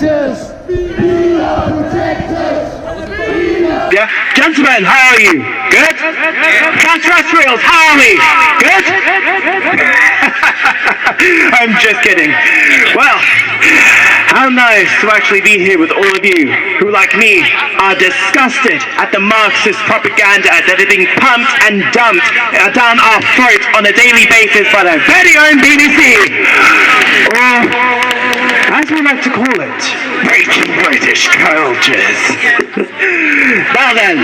protectors! Be our protectors! Yeah, gentlemen, how are you? Good? Extraterrestrials, how are we? Good? I'm just kidding. Well, how nice to actually be here with all of you who, like me, are disgusted at the Marxist propaganda that is being pumped and dumped down our throats on a daily basis by the very own BBC. Or, as we like to call it, breaking British cultures. Now then,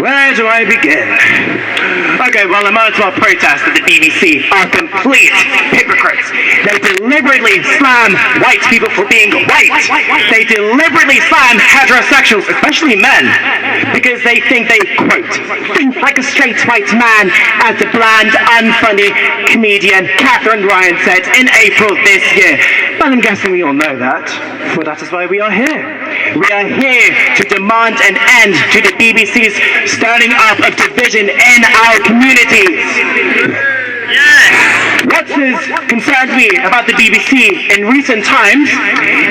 where do I begin? Okay, well, the most of our protests at the BBC are complete hypocrites. They deliberately slam white people for being white. They deliberately slam heterosexuals, especially men, because they think they, quote, think like a straight white man, as the bland, unfunny comedian Catherine Ryan said in April this year. But I'm guessing we all know that, for that is why we are here. We are here to demand an end to the BBC's stirring up of division in our communities. What has concerned me about the BBC in recent times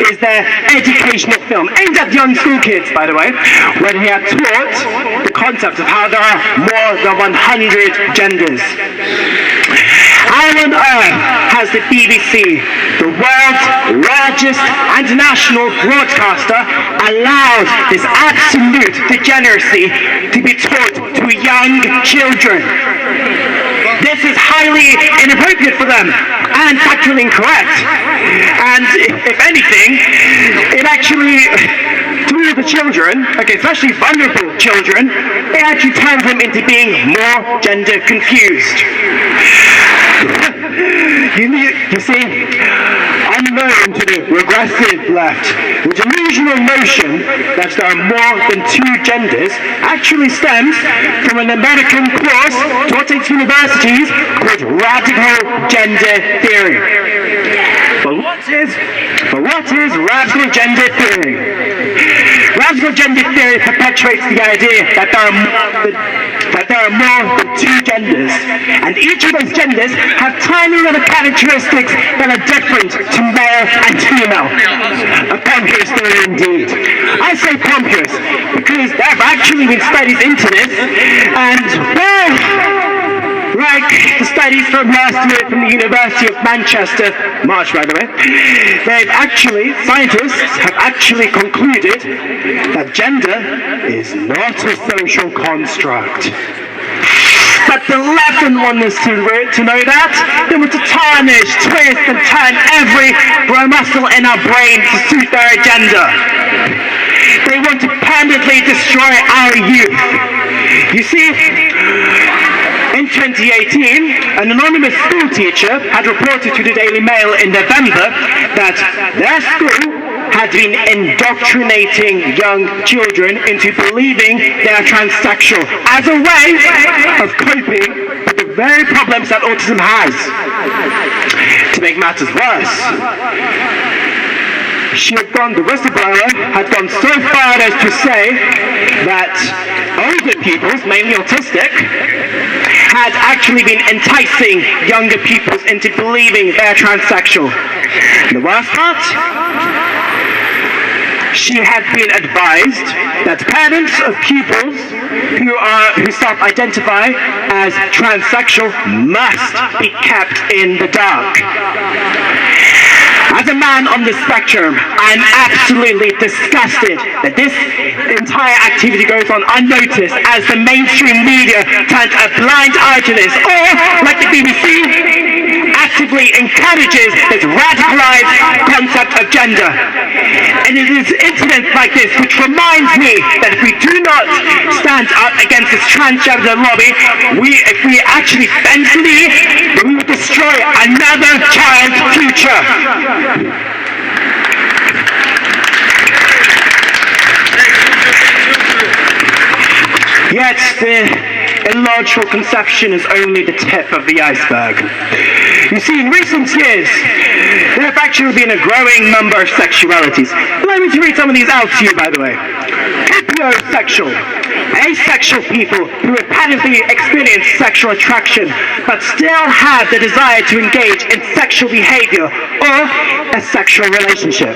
is their educational film, aimed at young school kids, by the way, when he had taught the concept of how there are more than 100 genders. How on earth has the BBC, the world's largest and national broadcaster, allowed this absolute degeneracy to be taught to young children? This is highly inappropriate for them and factually incorrect. And if anything, it actually, to the children, okay, especially vulnerable children, it actually turns them into being more gender confused. You see, unknown to the regressive left, the delusional notion that there are more than two genders actually stems from an American course taught at universities called radical gender theory. But what is radical gender theory? Radical gender theory perpetuates the idea that there are more than two genders, and each of those genders have tiny little characteristics that are different to male and female. A pompous theory indeed. I say pompous because there have actually been studies into this, and well, like the studies from last year from the University of Manchester, March by the way, scientists have actually concluded that gender is not a social construct. But the left didn't want us to know that. They want to tarnish, twist, and turn every muscle in our brain to suit their agenda. They want to permanently destroy our youth. You see, in 2018, an anonymous school teacher had reported to the Daily Mail in November that their school had been indoctrinating young children into believing they are transsexual as a way of coping with the very problems that autism has. To make matters worse, the whistleblower had gone so far as to say that older peoples, mainly autistic, had actually been enticing younger peoples into believing they're transsexual. And the worst part? She had been advised that parents of pupils who self-identify as transsexual must be kept in the dark. As a man on the spectrum, I'm absolutely disgusted that this entire activity goes on unnoticed as the mainstream media turns a blind eye to this, or, like the BBC, actively encourages this radicalized concept of gender. And it is incidents like this which reminds me that if we do not stand up against this transgender lobby, if we actually bend the knee, we will destroy another child's future. Yet the illogical conception is only the tip of the iceberg. You see, in recent years, there have actually been a growing number of sexualities. Allow me to read some of these out to you, by the way. Heterosexual, asexual people who apparently experience sexual attraction but still have the desire to engage in sexual behavior or a sexual relationship.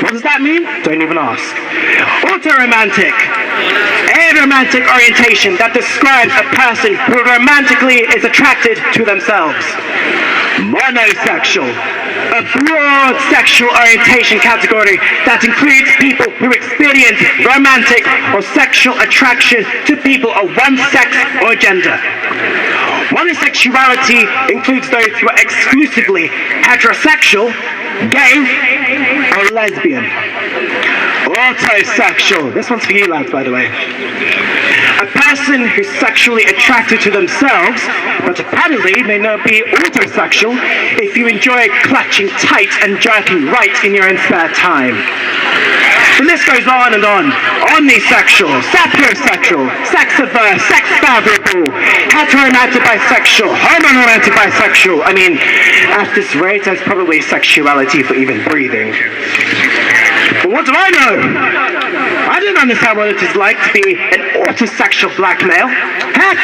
What does that mean? Don't even ask. Autoromantic. A romantic orientation that describes a person who romantically is attracted to themselves. Monosexual. A broad sexual orientation category that includes people who experience romantic or sexual attraction to people of one sex or gender. Monosexuality includes those who are exclusively heterosexual, gay, or lesbian. Autosexual. This one's for you lads, by the way. A person who's sexually attracted to themselves, but apparently may not be autosexual if you enjoy clutching tight and jerking right in your own spare time. The list goes on and on. Omnisexual, sapiosexual, sex-averse, sex-favorable, heteromantic bisexual, homonormative bisexual. I mean, at this rate, there's probably sexuality for even breathing. But what do I know? I don't understand what it is like to be an autosexual black male. Heck,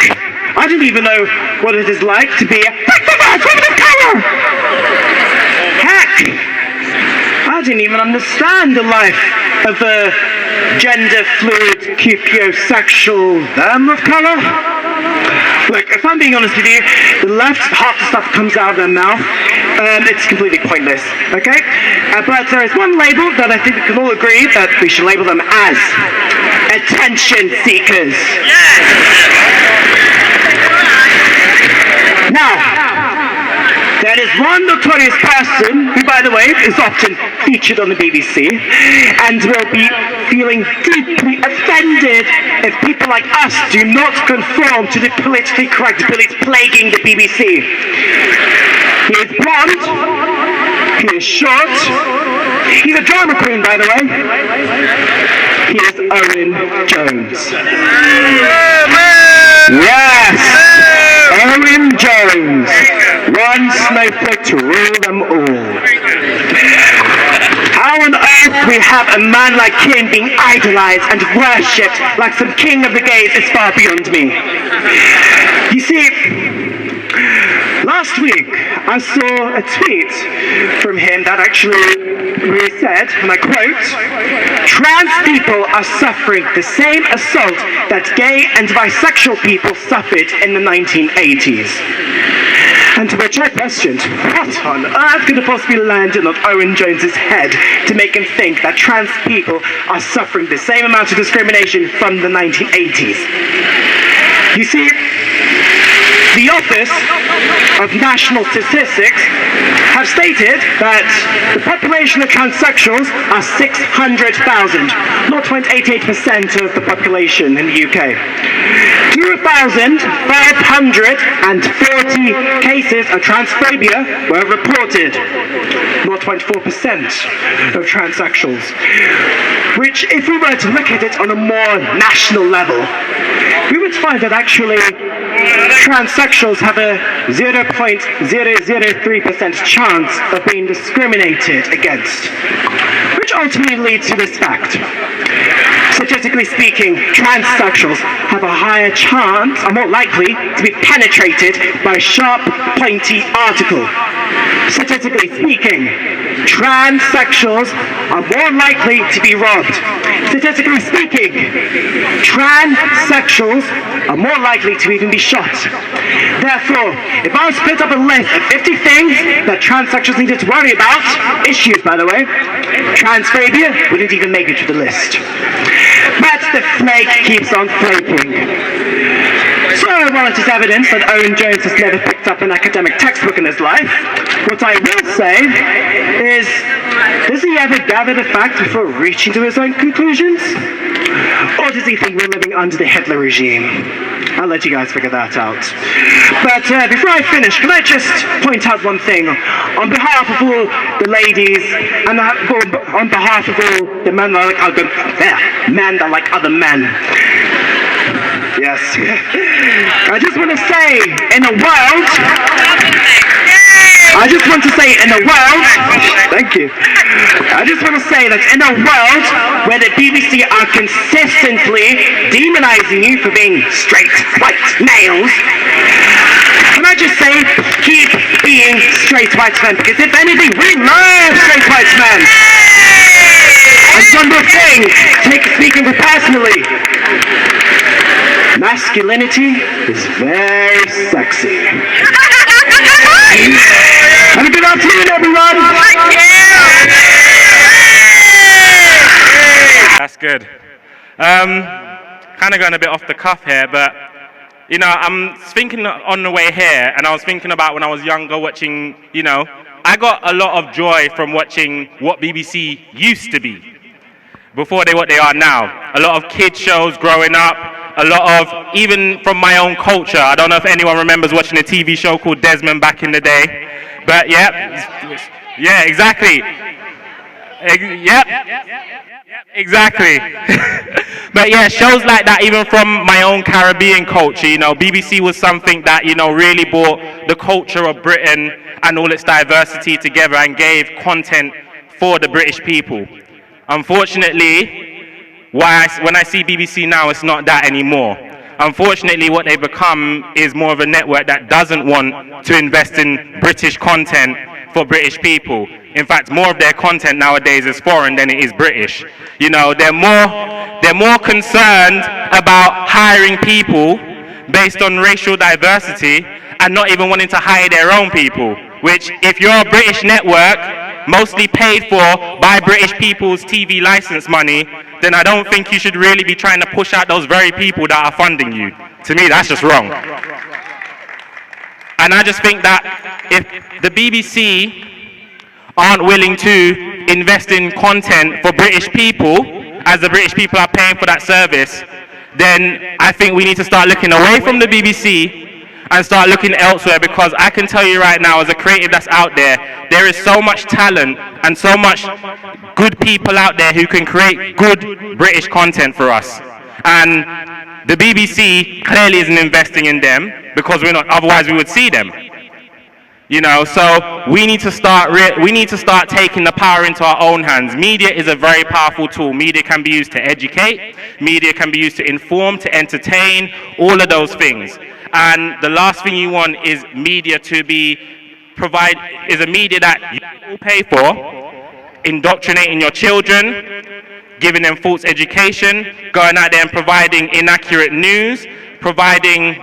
I don't even know what it is like to be a woman of color. Heck, I didn't even understand the life of a gender-fluid, QPO-sexual them of color. Look, if I'm being honest with you, the left, half the stuff comes out of their mouth, it's completely pointless, okay? But there is one label that I think we can all agree that we should label them as attention seekers. Now, there is one notorious person who, by the way, is often featured on the BBC and will be feeling deeply offended if people like us do not conform to the politically correct beliefs plaguing the BBC. He is blonde, he is short, he's a drama queen, by the way. He is Owen Jones. Yes! Owen Jones. One snowflake to rule them all. How on earth we have a man like him being idolized and worshipped like some king of the gays is far beyond me. You see, last week I saw a tweet from him that actually really said, and I quote, "Trans people are suffering the same assault that gay and bisexual people suffered in the 1980s. And to which I questioned, what on earth could have possibly landed on Owen Jones's head to make him think that trans people are suffering the same amount of discrimination from the 1980s? You see, the Office of National Statistics have stated that the population of transsexuals are 600,000, not 0.88% of the population in the UK. 2,540 cases of transphobia were reported, 0.4% of transsexuals. Which, if we were to look at it on a more national level, we would find that actually transsexuals have a 0.003% chance of being discriminated against, which ultimately leads to this fact. Statistically speaking, transsexuals have a higher chance, are more likely to be penetrated by a sharp, pointy article. Statistically speaking, transsexuals are more likely to be robbed. Statistically speaking, transsexuals are more likely to even be shot. Therefore, if I was to put up a list of 50 things that transsexuals needed to worry about, issues by the way, transphobia wouldn't even make it to the list. But the flake keeps on flaking. So while it is evidence that Owen Jones has never picked up an academic textbook in his life, what I will say is, does he ever gather the facts before reaching to his own conclusions? Or does he think we're living under the Hitler regime? I'll let you guys figure that out. But before I finish, can I just point out one thing? On behalf of all the ladies, and on behalf of all the men that like other men, yes. I just want to say, in a world, thank you. I just want to say that in a world where the BBC are consistently demonizing you for being straight white males, can I just say, keep being straight white men, because if anything, we love straight white men. one more thing, speaking personally. Masculinity is very sexy. Have a good afternoon, everyone. That's good. Kind of going a bit off the cuff here, but you know, I'm thinking on the way here, and I was thinking about when I was younger watching, you know, I got a lot of joy from watching what BBC used to be before what they are now. A lot of kids shows growing up, a lot of, even from my own culture. I don't know if anyone remembers watching a TV show called Desmond back in the day, but yeah, exactly. Exactly. But yeah, shows like that, even from my own Caribbean culture, you know, BBC was something that, you know, really brought the culture of Britain and all its diversity together and gave content for the British people. Unfortunately, when I see BBC now, it's not that anymore. Unfortunately, what they've become is more of a network that doesn't want to invest in British content for British people. In fact, more of their content nowadays is foreign than it is British. You know, they're more concerned about hiring people based on racial diversity and not even wanting to hire their own people, which, if you're a British network, mostly paid for by British people's TV license money, then I don't think you should really be trying to push out those very people that are funding you. To me, that's just wrong. And I just think that if the BBC aren't willing to invest in content for British people, as the British people are paying for that service, then I think we need to start looking away from the BBC and start looking elsewhere, because I can tell you right now, as a creative that's out there, there is so much talent and so much good people out there who can create good British content for us. And the BBC clearly isn't investing in them, because we're not, otherwise we would see them. You know, so we need to start taking the power into our own hands. Media is a very powerful tool. Media can be used to educate, media can be used to inform, to entertain, all of those things. And the last thing you want is media to is a media that you will pay for, indoctrinating your children, giving them false education, going out there and providing inaccurate news, providing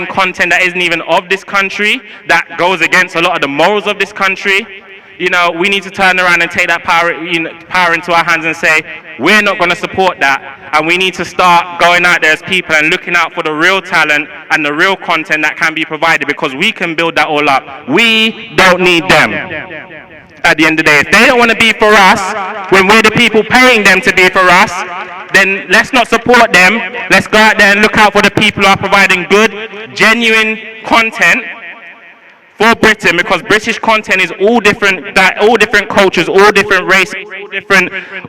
content that isn't even of this country, that goes against a lot of the morals of this country. You know, we need to turn around and take that power into our hands and say, we're not going to support that, and we need to start going out there as people and looking out for the real talent and the real content that can be provided, because we can build that all up. We don't need them. At the end of the day, if they don't want to be for us, when we're the people paying them to be for us, then let's not support them. Let's go out there and look out for the people who are providing good, genuine content for Britain, because British content is all different cultures, all different races,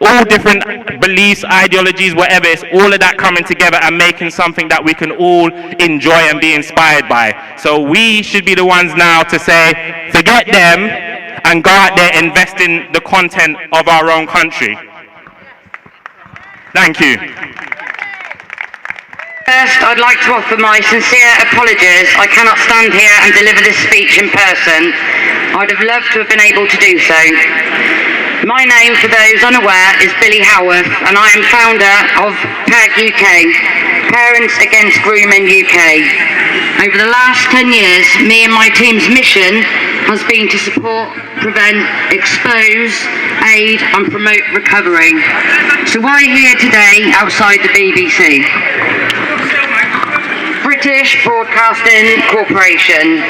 all different beliefs, ideologies, whatever. It's all of that coming together and making something that we can all enjoy and be inspired by. So we should be the ones now to say, forget them, and go out there and invest in the content of our own country. Thank you. First, I'd like to offer my sincere apologies. I cannot stand here and deliver this speech in person. I'd have loved to have been able to do so. My name, for those unaware, is Billy Howarth, and I am founder of TPUK UK, Parents Against Grooming UK. Over the last 10 years, me and my team's mission has been to support, prevent, expose, aid and promote recovery. So why here today outside the BBC? British Broadcasting Corporation.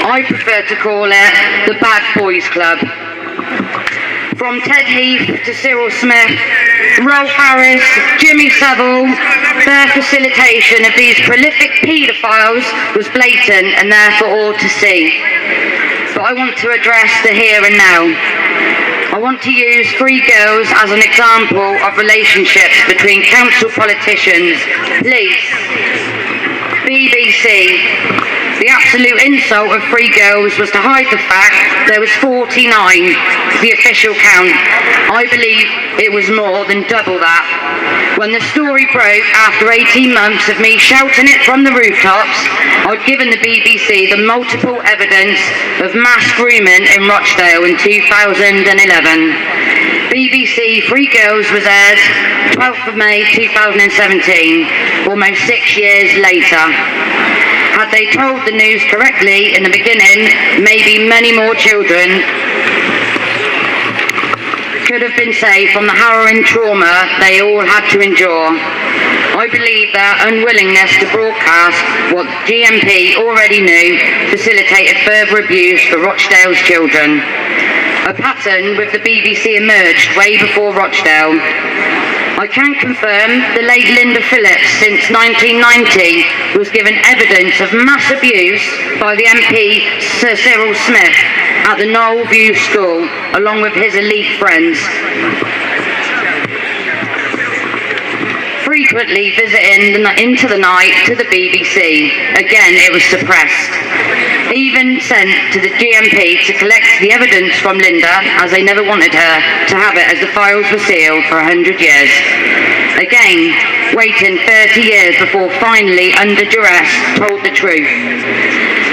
I prefer to call it the Bad Boys Club. From Ted Heath to Cyril Smith, Rolf Harris, Jimmy Savile, their facilitation of these prolific paedophiles was blatant and there for all to see. But I want to address the here and now. I want to use 3 girls as an example of relationships between council politicians, police, BBC, the absolute insult of 3 girls was to hide the fact there was 49, the official count. I believe it was more than double that. When the story broke after 18 months of me shouting it from the rooftops, I'd given the BBC the multiple evidence of mass grooming in Rochdale in 2011. BBC 3 Girls was aired 12th of May 2017, almost 6 years later. Had they told the news correctly in the beginning, maybe many more children could have been saved from the harrowing trauma they all had to endure. I believe their unwillingness to broadcast what GMP already knew facilitated further abuse for Rochdale's children. A pattern with the BBC emerged way before Rochdale. I can confirm the late Linda Phillips, since 1990, was given evidence of mass abuse by the MP Sir Cyril Smith at the Knoll View School, along with his elite friends. Frequently visiting into the night to the BBC. Again, it was suppressed. Even sent to the GMP to collect the evidence from Linda, as they never wanted her to have it, as the files were sealed for 100 years. Again, waiting 30 years before finally, under duress, told the truth,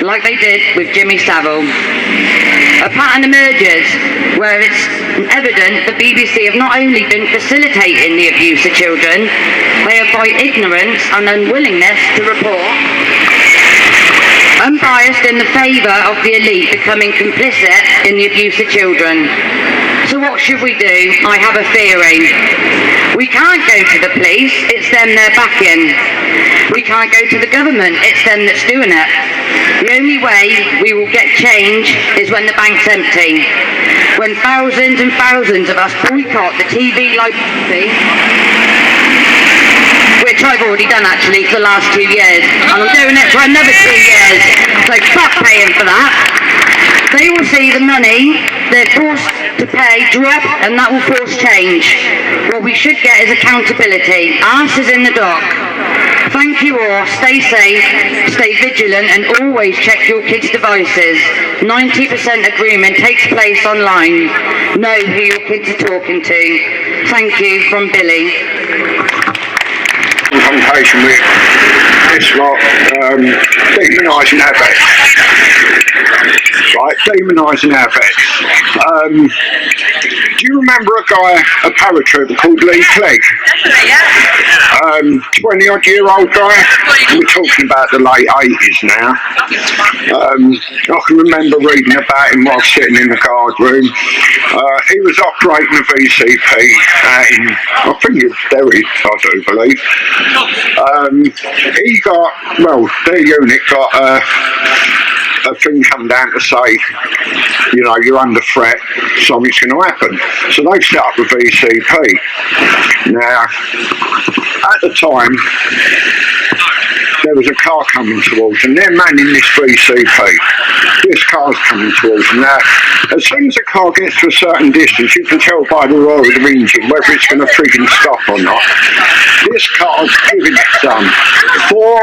like they did with Jimmy Savile. A pattern emerges where it's evident the BBC have not only been facilitating the abuse of children, they have, by ignorance and unwillingness to report, unbiased in the favour of the elite, becoming complicit in the abuse of children. So what should we do? I have a theory. We can't go to the police, it's them they're backing. We can't go to the government, it's them that's doing it. The only way we will get change is when the bank's empty. When thousands and thousands of us boycott the TV library, which I've already done actually for the last 2 years, and I'm doing it for another 2 years, so fuck paying for that. They will see the money they're forced to pay drop, and that will force change. What we should get is accountability. Ours is in the dock. Thank you all, stay safe, stay vigilant, and always check your kids' devices. 90% agreement takes place online. Know who your kids are talking to. Thank you, from Billy. Confrontation with this lot, demonising our vets. Right, demonising our vets. Do you remember a guy, a paratrooper called Lee Clegg? 20-odd-year-old guy. We're talking about the late 80s now. I can remember reading about him while sitting in the guard room. He was operating a VCP in, I think it's Derry, I do believe. He got, well, their unit got a thing come down to say, you know, you're under threat, something's going to happen. So they set up a VCP. Now, at the time, there was a car coming towards them. They're manning this VCP. This car's coming towards them. Now, as soon as the car gets to a certain distance, you can tell by the roar of the engine whether it's going to frigging stop or not. This car's giving it some. 4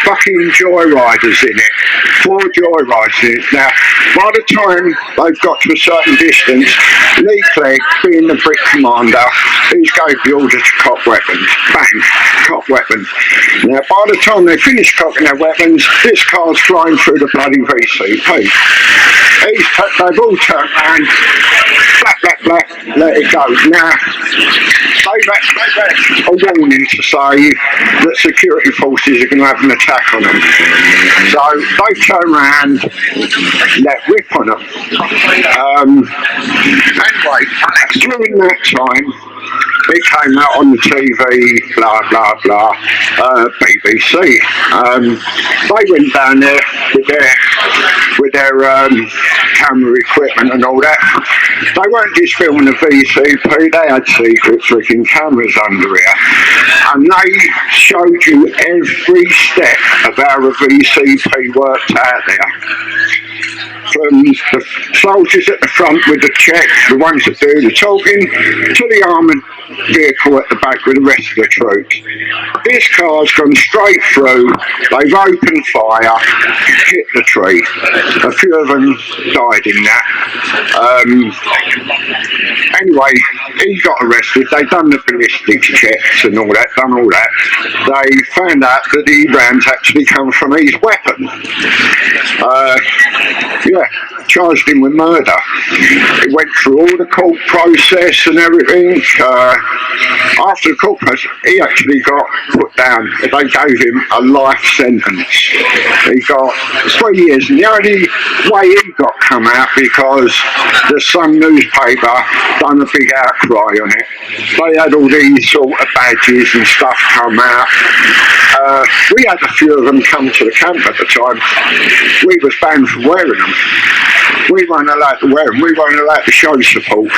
fucking joyriders in it. 4 joyriders in it. Now, by the time they've got to a certain distance, Lee Clegg, being the brick commander, he's gave the order to cock weapons. Bang, cock weapons. Now, by the time they finish cocking their weapons, this car's flying through the bloody VCP. They've all turned around, black, let it go. Now, they've had a warning to say that security forces are going to have an attack on them. So they've turned around, let rip on them. Anyway, during that time, it came out on the TV, blah, blah, blah, BBC. They went down there with their camera equipment and all that. They weren't just filming the VCP, they had secret freaking cameras under here. And they showed you every step of how a VCP worked out there. from the soldiers at the front with the checks, the ones that do the talking, to the armoured vehicle at the back with the rest of the troops. This car's gone straight through, they've opened fire, hit the tree. A few of them died in that. Anyway, he got arrested, they done the ballistics checks and all that, done all that. They found out that the rounds actually come from his weapon. Yeah, charged him with murder. He went through all the court process and everything. After the court process, he actually got put down. They gave him a life sentence. He got 3 years, and the only way he got come out because the Sun newspaper done a big outcry on it. They had all these sort of badges and stuff come out. We had a few of them come to the camp at the time. We was banned from wearing them. We weren't allowed to wear them. We weren't allowed to show support.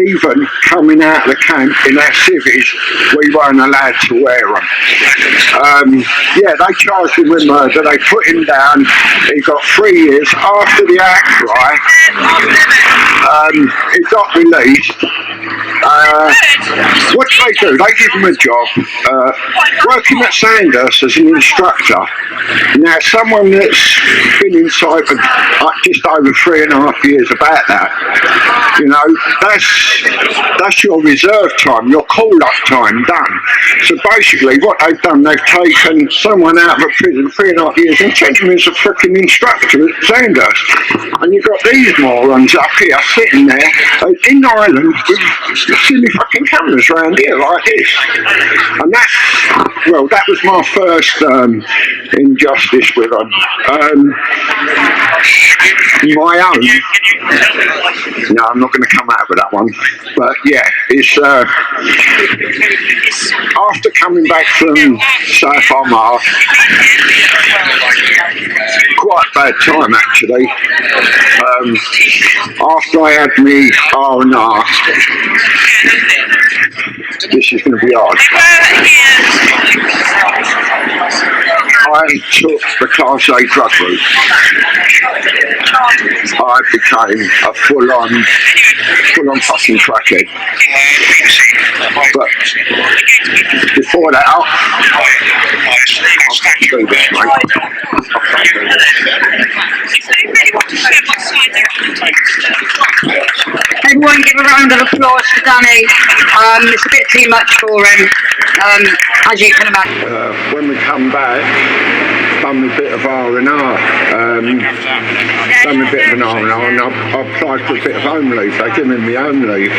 Even coming out of the camp in our civvies, we weren't allowed to wear them. Yeah, they charged him with murder. They put him down. He got 3 years. After the outcry, he got released. What do? They give him a job working at Sandhurst as an instructor. Now, someone that's been inside for just over 3.5 years about that, you know, that's your reserve time, your call-up time done. So basically, what they've done, they've taken someone out of a prison 3.5 years and turned him as a freaking instructor at Sandhurst. And you've got these morons up here sitting there in Ireland with silly fucking cameras around here like this. And that was my first injustice with them. My own. No, I'm not going to come out with that one. But yeah, it's after coming back from South Omar, quite a bad time actually. After I had me R&R, this is going to be hard. I took the Class A drug route. I became a full-on fucking crackhead. But before that, I'll do this, mate. Everyone give a round of applause for Danny. It's a bit too much for him, as you can imagine. When we come back, done a bit of R&R, and I applied for a bit of home leave. They give me my home leave.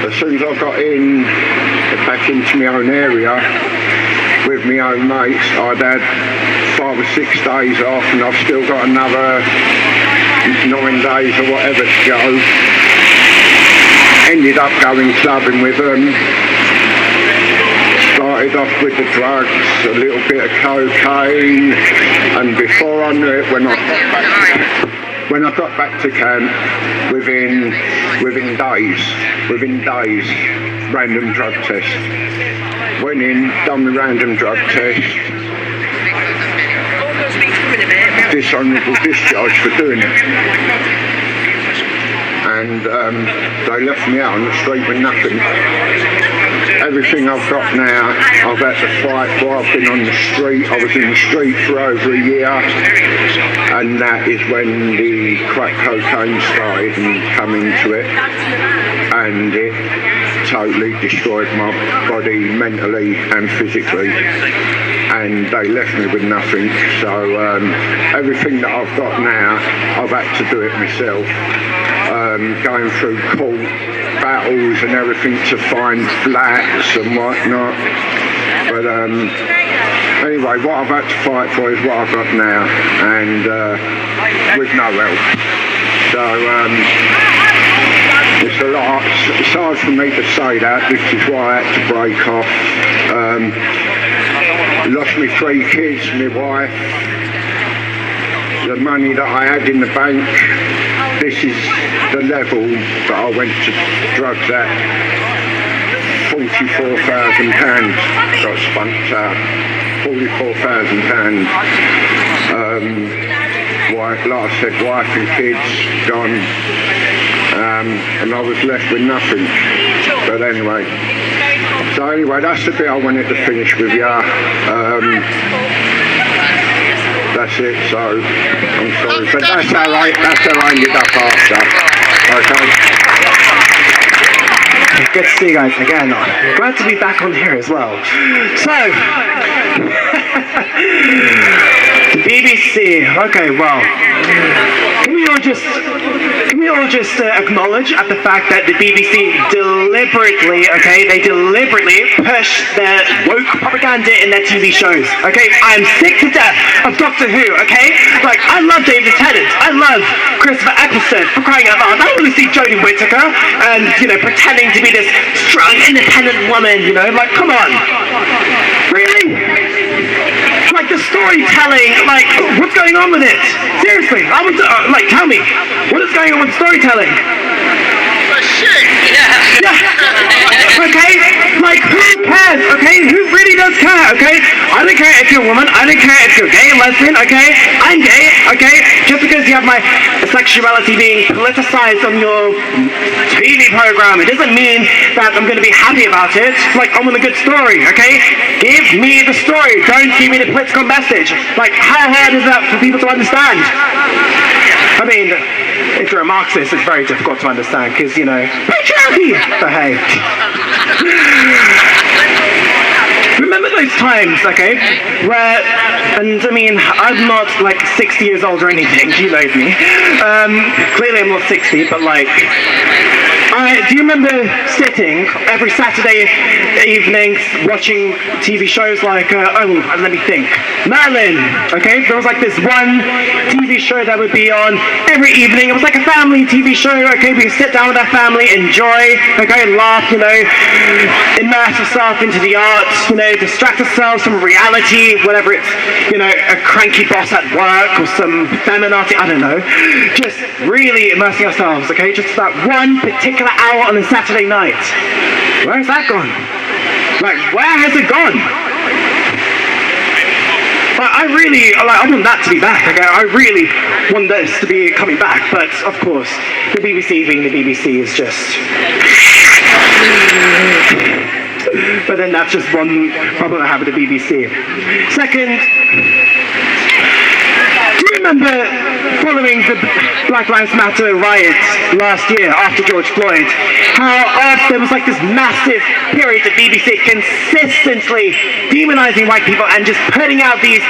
As soon as I got back into my own area with my own mates, I'd had 5 or 6 days off, and I've still got another 9 days or whatever to go. Ended up going clubbing with them. Started off with the drugs, a little bit of cocaine, and before I knew it, when I got back to camp, within days, random drug test. Went in, done the random drug test. Dishonourable discharge for doing it. And they left me out on the street with nothing. Everything I've got now, I've had to fight for. I've been on the street. I was in the street for over a year, and that is when the crack cocaine started and come into it, and it totally destroyed my body mentally and physically, and they left me with nothing. So everything that I've got now, I've had to do it myself. Going through court battles and everything to find flats and whatnot. But anyway, what I've had to fight for is what I've got now, and with no help. So it's a lot. It's hard for me to say that. This is why I had to break off. Lost me 3 kids, my wife. The money that I had in the bank. This is the level that I went to drugs at. £44,000 got spunked out. £44,000. like I said, wife and kids gone, and I was left with nothing. But anyway, that's the bit I wanted to finish with you. That's it, so I'm sorry, but that's how I ended up after. Okay. Good to see you guys again. Glad to be back on here as well. So, the BBC. Okay, well, can we all just acknowledge at the fact that the BBC deliberately push their woke propaganda in their TV shows. Okay, I'm sick to death of Doctor Who. Okay, like I love David Tennant, I love Christopher Eccleston, for crying out loud. I don't want to see Jodie Whittaker and pretending to be this strong, independent woman. Like come on, really? Like the storytelling, like what's going on with it? Seriously, I want to tell me what is going on with storytelling? Shit! Yeah. Okay? Like, who cares? Okay? Who really does care? Okay? I don't care if you're a woman. I don't care if you're gay, lesbian. Okay? I'm gay. Okay? Just because you have my sexuality being politicized on your TV program, it doesn't mean that I'm going to be happy about it. Like, I want a good story. Okay? Give me the story. Don't give me the political message. Like, how hard is that for people to understand? I mean, if you're a Marxist, it's very difficult to understand because, patriarchy! But hey. Remember those times, okay, where, and I mean, I'm not like 60 years old or anything, you know me. Clearly I'm not 60, but like, do you remember sitting every Saturday evening watching TV shows like, let me think, Merlin, okay? There was like this one TV show that would be on every evening. It was like a family TV show, okay? We could sit down with our family, enjoy, okay, laugh, immerse ourselves into the arts, distract ourselves from reality, whatever it's, a cranky boss at work or some feminazi, I don't know. Just really immersing ourselves, okay? Just that one particular hour on a Saturday night. Where's that gone? Like, where has it gone? Like, I want that to be back, okay? I really want this to be coming back, but of course, the BBC being the BBC is just... But then that's just one problem I have with the BBC. Second, do you remember following the Black Lives Matter riots last year after George Floyd, how there was like this massive period of BBC consistently demonizing white people and just putting out this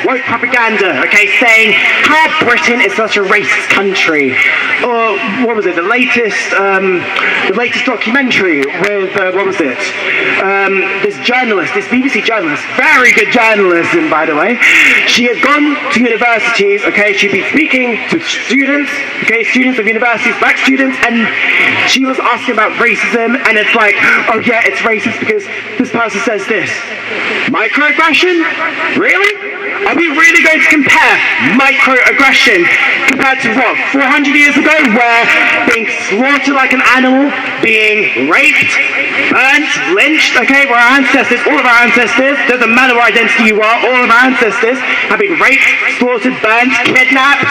woke propaganda, okay, saying how Britain is such a racist country. Or what was it? The latest documentary with this journalist, this BBC journalist, very good journalism, by the way. She had gone to universities, okay, she'd be speaking to students, okay, students of universities, black students, and she was asking about racism, and it's like, oh yeah, it's racist because this person says this. Microaggression? Really? Are we really going to compare microaggression compared to what, 400 years ago, where being slaughtered like an animal, being raped, burnt, lynched, okay, where our ancestors, all of our ancestors, doesn't matter what identity you are, all of our ancestors have been raped, slaughtered, burnt, kidnapped,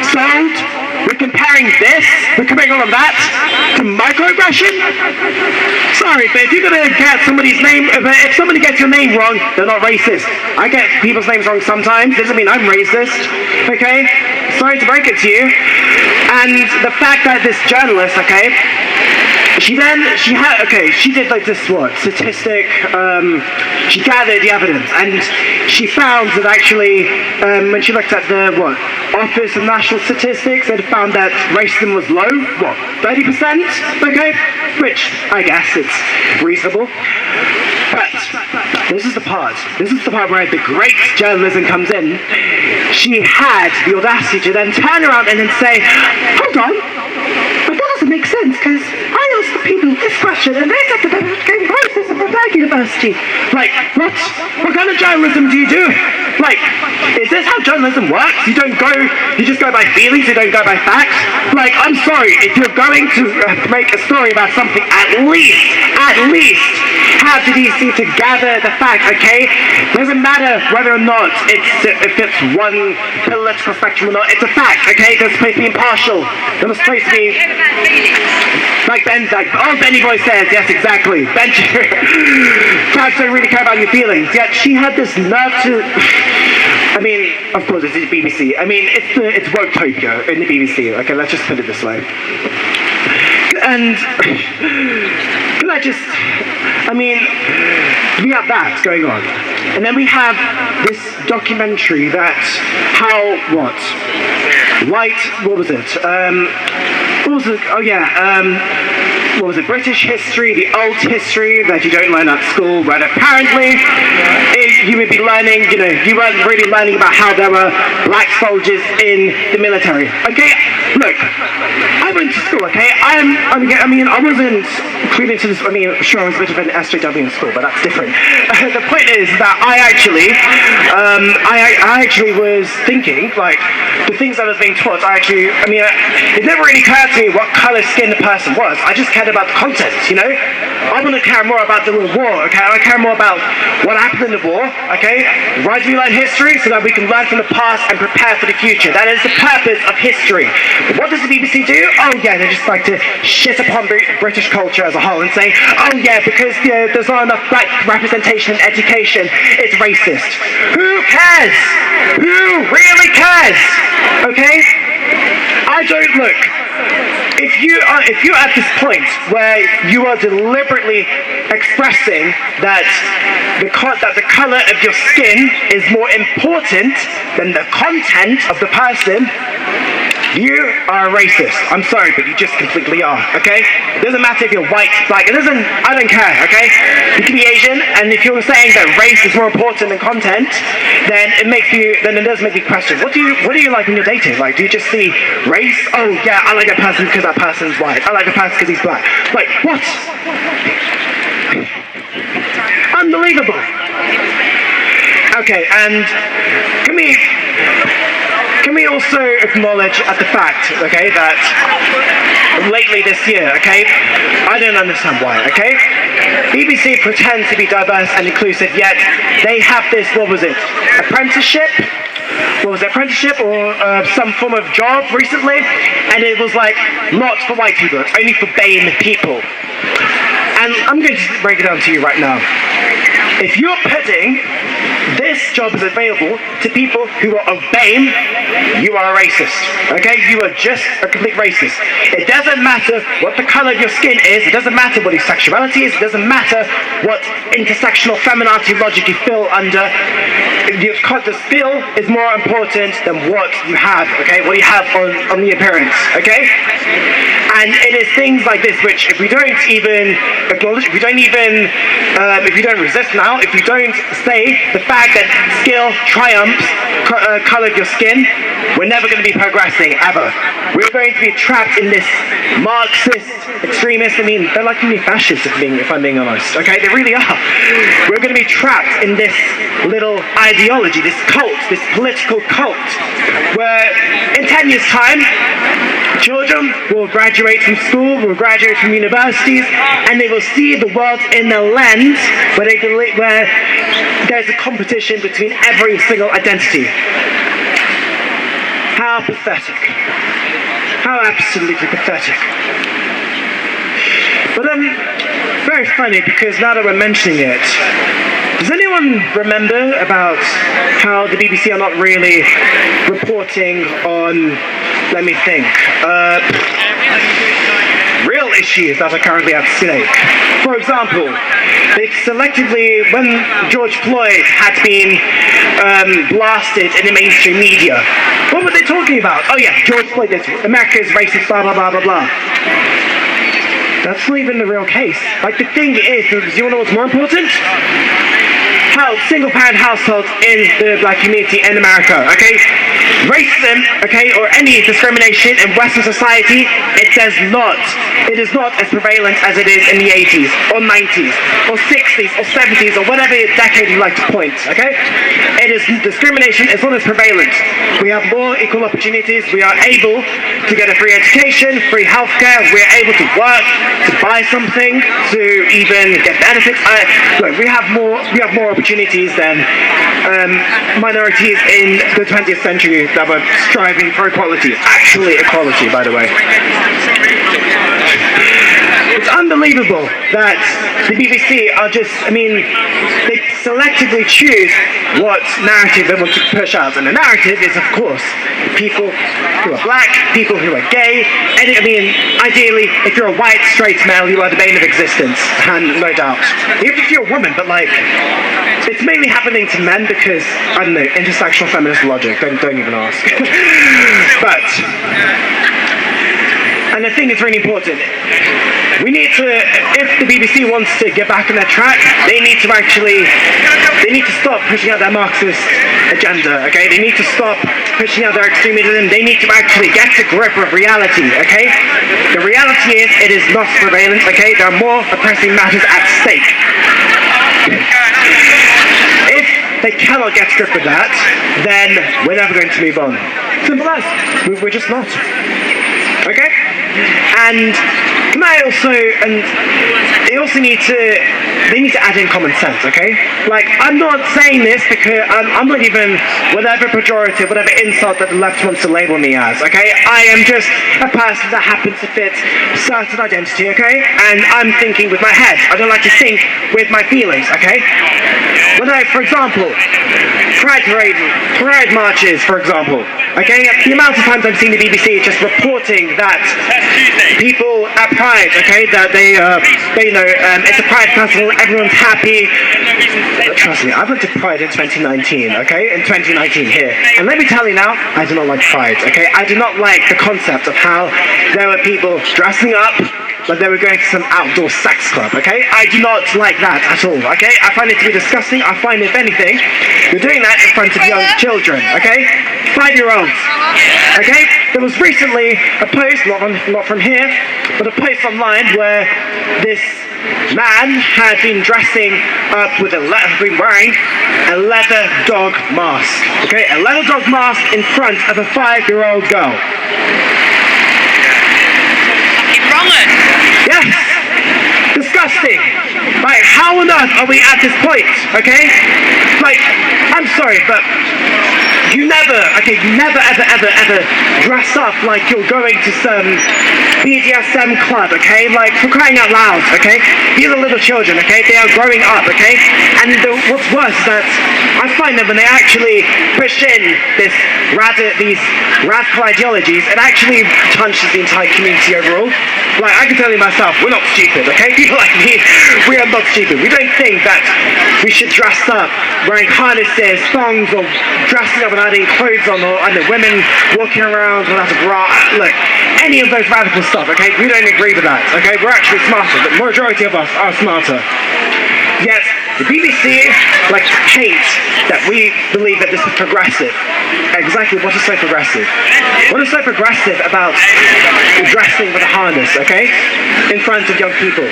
sold. We're comparing all of that to microaggression? Sorry, but if you're going to get somebody's name, if somebody gets your name wrong, they're not racist. I get people's names wrong sometimes, doesn't mean I'm racist, okay? Sorry to break it to you. And the fact that this journalist, okay, she did like this statistic, she gathered the evidence, and she found that actually, when she looked at the, Office of National Statistics, it found that racism was low, 30%, okay, which I guess it's reasonable. But this is the part where the great journalism comes in. She had the audacity to then turn around and then say, hold on, but that doesn't make sense, because I asked the people this question and they said that they were getting racism from their university. Like, what? What kind of journalism do you do? Like, is this how journalism works? You just go by feelings, you don't go by facts? Like, I'm sorry, if you're going to make a story about something, at least have the DC to gather the facts, okay? Doesn't matter whether or not if it's one political spectrum or not, it's a fact, okay? They're supposed to be impartial. They're supposed to be like Benny Boy says, yes, exactly. Facts don't really care about your feelings. Yet she had this nerve to, I mean, of course it's the BBC. I mean, it's Woketopia in the BBC. Okay, let's just put it this way. And we have that going on. And then we have this documentary that British history, the old history that you don't learn at school, but apparently you would be learning, you weren't really learning about how there were black soldiers in the military. Okay, look, I went to school, okay? I wasn't included to this, sure, I was a bit of an SJW in school, but that's different. The point is that I actually was thinking, like, the things I was being taught, it never really occurred to me what colour skin the person was. I just cared about the content, I want to care more about the war, okay? I care more about what happened in the war, okay? Why do we learn history? So that we can learn from the past and prepare for the future. That is the purpose of history. But what does the BBC do? Oh yeah, they just like to shit upon British culture as a whole and say, oh yeah, because there's not enough black representation in education, it's racist. Who cares? Who really cares? Okay? I don't look. If you're at this point where you are deliberately expressing that the color of your skin is more important than the content of the person, you are a racist. I'm sorry, but you just completely are, okay? It doesn't matter if you're white, black, I don't care, okay? You can be Asian, and if you're saying that race is more important than content, then it does make you question, what do you like when you're dating? Like, do you just see race? Oh yeah, I like that person because that person's white. I like the person because he's black. Like, what? Unbelievable. Okay, and can we also acknowledge at the fact, okay, that lately this year, okay, I don't understand why, okay? BBC pretend to be diverse and inclusive, yet they have this, apprenticeship or some form of job recently, and it was like, not for white people, it's only for BAME people. And I'm going to break it down to you right now. If you're putting this job is available to people who are of BAME, you are a racist, okay? You are just a complete racist. It doesn't matter what the color of your skin is, it doesn't matter what your sexuality is, it doesn't matter what intersectional feminarity logic you feel under. The skill is more important than what you have, okay? What you have on the appearance, okay? And it is things like this which, if we don't even acknowledge, if you don't resist now, if you don't say the fact that skill triumphs color of your skin, we're never going to be progressing, ever. We're going to be trapped in this Marxist, extremist, they're like me fascists if I'm being honest, okay? They really are. We're going to be trapped in this little ideology, this cult, this political cult, where in 10 years' time, children will graduate from school, will graduate from universities, and they will see the world in a lens where there's a competition between every single identity. How pathetic. How absolutely pathetic. But very funny, because now that we're mentioning it, does anyone remember about how the BBC are not really reporting on, let me think, real issues that are currently at stake? For example, they selectively, when George Floyd had been blasted in the mainstream media, what were they talking about? Oh yeah, George Floyd is America's racist, blah blah blah blah blah. That's not even the real case. Like, the thing is, do you want to know what's more important? How single-parent households in the black community in America, okay? Racism, okay, or any discrimination in Western society, it is not as prevalent as it is in the 80s, or 90s, or 60s, or 70s, or whatever decade you like to point, okay? Discrimination is not as prevalent. We have more equal opportunities, we are able to get a free education, free healthcare, we are able to work, to buy something, to even get benefits. Look, we have more opportunities than minorities in the 20th century that were striving for equality. Actually equality, by the way. It's unbelievable that the BBC are just, they selectively choose what narrative they want to push out. And the narrative is, of course, people who are black, people who are gay, and ideally, if you're a white, straight male, you are the bane of existence, and no doubt. Even if you're a woman, but it's mainly happening to men because, I don't know, intersectional feminist logic, don't even ask. But, and I think it's really important. We need to, if the BBC wants to get back on their track, they need to stop pushing out their Marxist agenda, okay? They need to stop pushing out their extremism. They need to actually get a grip of reality, okay? The reality is, it is not prevalent, okay? There are more oppressing matters at stake. If they cannot get a grip of that, then we're never going to move on. Simple as. We're just not. Okay? And they need to add in common sense, okay? I'm not saying this because I'm not even whatever pejorative, whatever insult that the left wants to label me as, okay? I am just a person that happens to fit a certain identity, okay? And I'm thinking with my head. I don't like to think with my feelings, okay? For example, Pride marches, for example, okay? The amount of times I've seen the BBC just reporting that people at Pride, okay, that it's a Pride festival, everyone's happy. Trust me, I went to Pride in 2019, okay? In 2019 here. And let me tell you now, I do not like Pride, okay? I do not like the concept of how there were people dressing up like they were going to some outdoor sex club, okay? I do not like that at all, okay? I find it to be disgusting. I find, if anything, you're doing that in front of young children, okay? 5-year-olds, okay? There was recently a post, not from here, but a post online where this man had been dressing up been wearing a leather dog mask, okay? A leather dog mask in front of a 5-year-old girl. Yes! Disgusting! How on earth are we at this point, okay? I'm sorry, but you never ever dress up like you're going to some BDSM club, okay? For crying out loud, okay? These are little children, okay? They are growing up, okay? And what's worse is that I find that when they actually push in these radical ideologies, it actually punches the entire community overall. I can tell you myself, we're not stupid, okay? People like me, we are not stupid. We don't think that we should dress up wearing harnesses, thongs, or dressing up without any clothes on, or women walking around without a bra. Look, any of those radical stuff, okay? We don't agree with that, okay? We're actually smarter. The majority of us are smarter. Yet, the BBC likes to paint that we believe that this is progressive. Exactly, what is so progressive? What is so progressive about dressing with a harness, okay? In front of young people?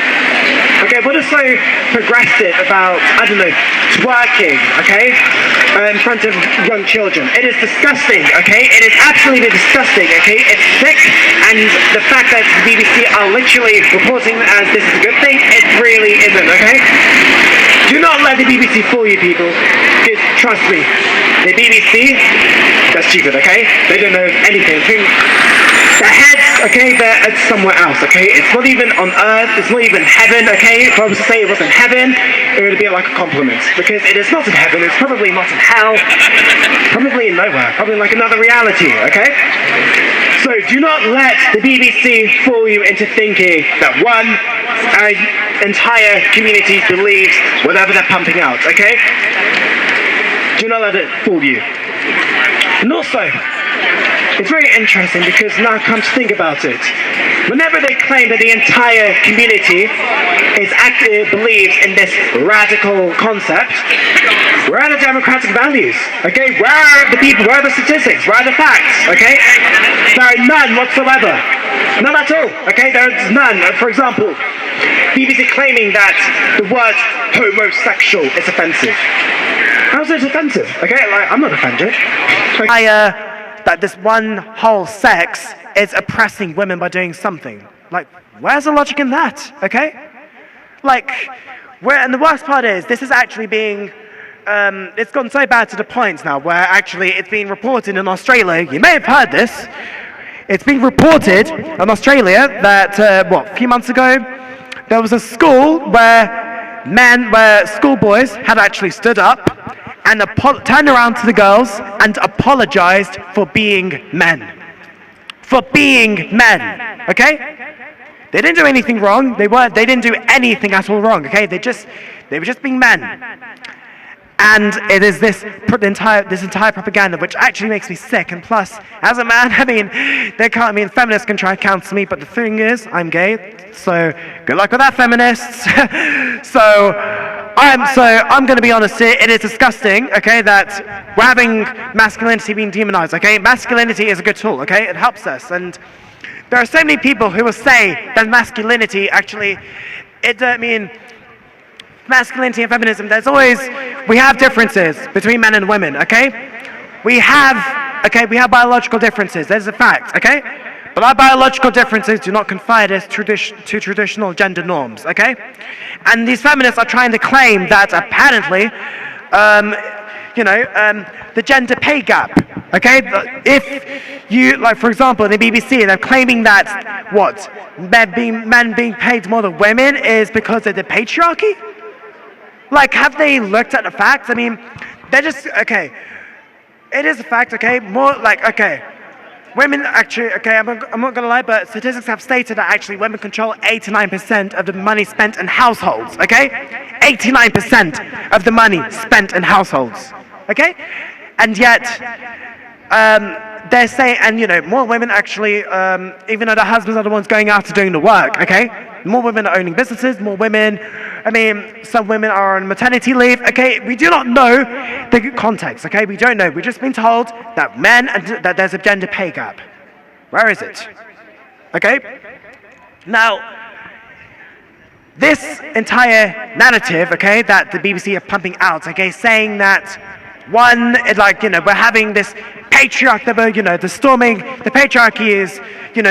Okay, what is so progressive about, I don't know, twerking, okay? In front of young children? It is disgusting, okay? It is absolutely disgusting, okay? It's sick, and the fact that the BBC are literally reporting as this is a good thing, it really isn't, okay? Do not let the BBC fool you, people. Because, trust me, the BBC, they're stupid, okay? They don't know anything. Their heads, okay, they're somewhere else, okay? It's not even on earth, it's not even heaven, okay? If I was to say it was in heaven, it would be like a compliment. Because it is not in heaven, it's probably not in hell, probably in nowhere, probably like another reality, okay? So do not let the BBC fool you into thinking that an entire community believes whatever they're pumping out, okay? Do not let it fool you. And also, it's very interesting because now come to think about it. Whenever they claim that the entire community believes in this radical concept, where are the democratic values? Okay, where are the people? Where are the statistics? Where are the facts? Okay, there are none whatsoever. None at all. Okay, there's none. For example, BBC claiming that the word homosexual is offensive. How's it offensive? Okay, like, I'm not offended. That this one whole sex is oppressing women by doing something. Like, where's the logic in that? Okay? Like, and the worst part is, this is actually being, it's gone so bad to the point now where actually it's being reported in Australia. You may have heard this. It's been reported in Australia that, a few months ago, there was a school where schoolboys had actually stood up and turned around to the girls and apologized for being men. For being men, okay? They didn't do anything wrong. They didn't do anything at all wrong, okay? They were just being men. And it is this entire propaganda which actually makes me sick. And plus, as a man, feminists can try to counsel me, but the thing is, I'm gay, so good luck with that, feminists. I'm going to be honest here, it is disgusting, okay, that we're having masculinity being demonized, okay? Masculinity is a good tool, okay? It helps us. And there are so many people who will say that masculinity actually, masculinity and feminism, we have differences between men and women, okay? We have biological differences, that is a fact, okay? But our biological differences do not confine us to traditional gender norms, okay? And these feminists are trying to claim that apparently, the gender pay gap, okay? If you, like for example, in the BBC, they're claiming that, men being paid more than women is because of the patriarchy? Like, have they looked at the facts? I mean, they're just, okay, it is a fact, okay, more like, okay, women actually, okay, I'm not gonna lie, but statistics have stated that actually women control 89% of the money spent in households, okay? 89% of the money spent in households, okay? And yet, they're saying, and more women actually, even though their husbands are the ones going out to doing the work, okay? More women are owning businesses, more women, some women are on maternity leave, okay? We do not know the context, okay? We don't know. We've just been told that that there's a gender pay gap. Where is it? Okay? Now, this entire narrative, okay, that the BBC are pumping out, okay, saying that we're having this patriarchy, the patriarchy is,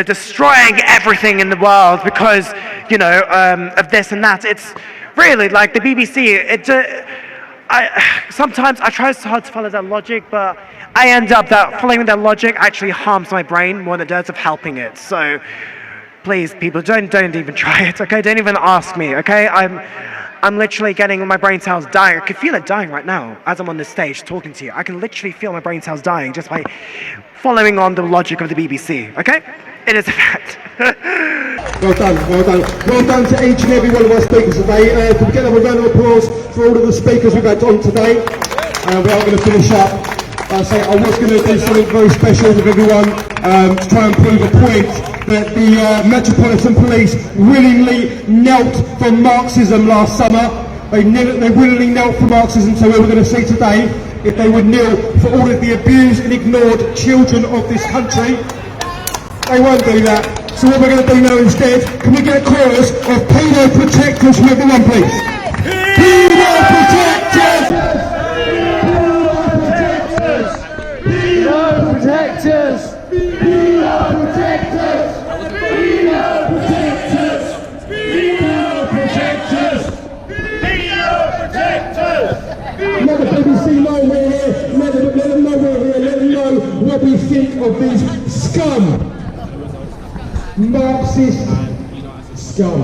destroying everything in the world because, of this and that. It's really like the BBC, sometimes I try so hard to follow their logic, but I end up that following their logic actually harms my brain more than it does of helping it. So please, people, don't even try it, okay? Don't even ask me, okay? I'm literally getting my brain cells dying. I can feel it dying right now as I'm on this stage talking to you. I can literally feel my brain cells dying just by following on the logic of the BBC, okay? It is a fact. Well done, well done. Well done to each and every one of our speakers today. Can we get a round of applause for all of the speakers we've had on today? We are going to finish up. I was going to do something very special with everyone to try and prove a point that the Metropolitan Police willingly knelt for Marxism last summer. They willingly knelt for Marxism, so we were going to see today if they would kneel for all of the abused and ignored children of this country. They won't do that. So what we're going to do now instead, can we get a chorus of pedo protectors from everyone, please? Pedo protectors! Pedo protectors! Pedo protectors! Pedo protectors! Pedo protectors! Pedo protectors! Let the BBC know we're here. Let them know we're here. Let them know what we think of these scum. Marxist scum.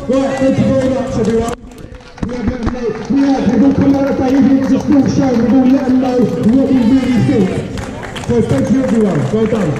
Right, thank you very much, everyone. We've all come out of day, even if it's a small show, we've all let them know what we really think. So thank you, everyone. Well done.